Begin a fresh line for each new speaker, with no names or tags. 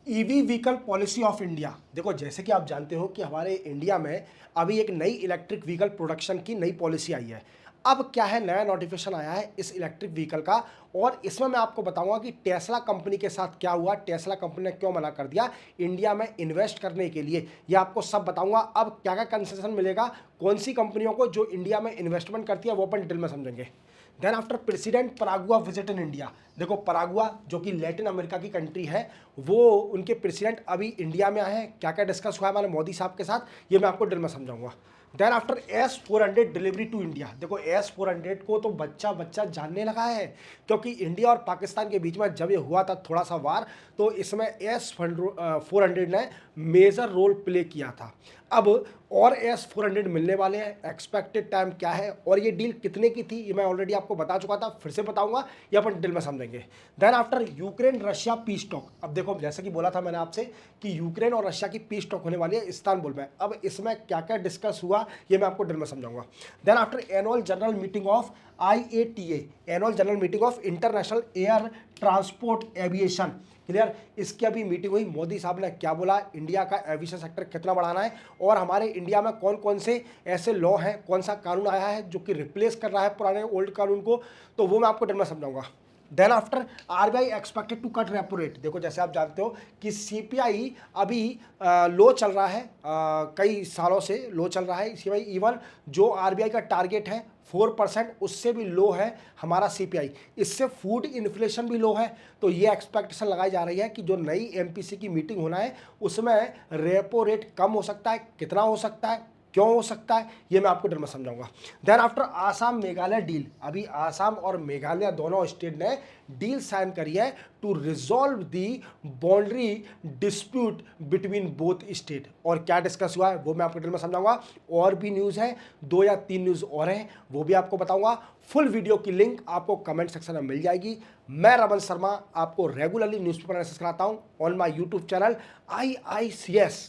EV vehicle policy of India. देखो जैसे कि आप जानते हो कि हमारे इंडिया में अभी एक नई इलेक्ट्रिक व्हीकल प्रोडक्शन की नई पॉलिसी आई है। अब क्या है, नया नोटिफिकेशन आया है इस इलेक्ट्रिक व्हीकल का, और इसमें मैं आपको बताऊंगा कि टेस्ला कंपनी के साथ क्या हुआ, टेस्ला कंपनी ने क्यों मना कर दिया इंडिया में इन्वेस्ट करने के लिए। ये आपको सब बताऊंगा। अब क्या क्या कंसेशन मिलेगा, कौन सी कंपनियों को जो इंडिया में इन्वेस्टमेंट करती है, वो अपन डिटेल में समझेंगे। Then after president Paraguay visit in India. देखो परागुआ जो कि लैटिन अमेरिका की कंट्री है, वो उनके प्रेसिडेंट अभी इंडिया में आए हैं। क्या क्या डिस्कस हुआ है हमारे मोदी साहब के साथ, ये मैं आपको डिटेल में समझाऊंगा। Then after S-400 delivery to India. देखो S-400 को तो बच्चा बच्चा जानने लगा है, क्योंकि इंडिया और पाकिस्तान के बीच में जब ये हुआ था थोड़ा सा वार, तो इसमें S-400 ने मेजर रोल प्ले किया था। अब और S-400 मिलने वाले हैं, एक्सपेक्टेड टाइम क्या है और ये डील कितने की थी, ये मैं ऑलरेडी आपको बता चुका था, फिर से बताऊंगा, ये अपन डिटेल में समझेंगे। Then after Ukraine Russia peace talk. अब देखो जैसे कि बोला था मैंने आपसे कि यूक्रेन और रशिया की पीस टॉक होने वाली है इस्तांबुल में। अब इसमें क्या क्या डिस्कस हुआ, ये मैं आपको डिटेल में समझाऊंगा। Then after annual general meeting of IATA, annual general meeting of international air transport aviation, clear, इसकी अभी मीटिंग हुई। मोदी साहब ने क्या बोला, इंडिया का एविएशन सेक्टर कितना बढ़ाना है, और हमारे इंडिया में कौन कौन से ऐसे लॉ हैं, कौन सा कानून आया है जो कि रिप्लेस कर रहा है पुराने ओल्ड कानून को, तो वो मैं आपको डिटेल में समझाऊंगा। Then after RBI expected to cut repo rate. देखो जैसे आप जानते हो कि CPI अभी लो चल रहा है, कई सालों से लो चल रहा है CPI। इवन जो RBI का टारगेट है 4%, उससे भी लो है हमारा CPI। इससे फूड इन्फ्लेशन भी लो है। तो ये एक्सपेक्टेशन लगाई जा रही है कि जो नई MPC की मीटिंग होना है उसमें रेपो रेट कम हो सकता है। कितना हो सकता है, क्यों हो सकता है, ये मैं आपको डिटेल में समझाऊंगा। Then after Assam Meghalaya deal. अभी आसाम और मेघालय दोनों स्टेट ने डील साइन करी है to resolve the boundary dispute between both state. और क्या डिस्कस हुआ है वो मैं आपको डिटेल में समझाऊंगा। और भी न्यूज़ है, 2 या 3 न्यूज़ और हैं, वो भी आपको बताऊंगा। फुल वीडियो की लिंक आपको कमेंट सेक्शन में मिल जाएगी। मैं रमन शर्मा आपको रेगुलरली न्यूज़पेपर एनालिसिस कराता हूं on my YouTube channel IICS।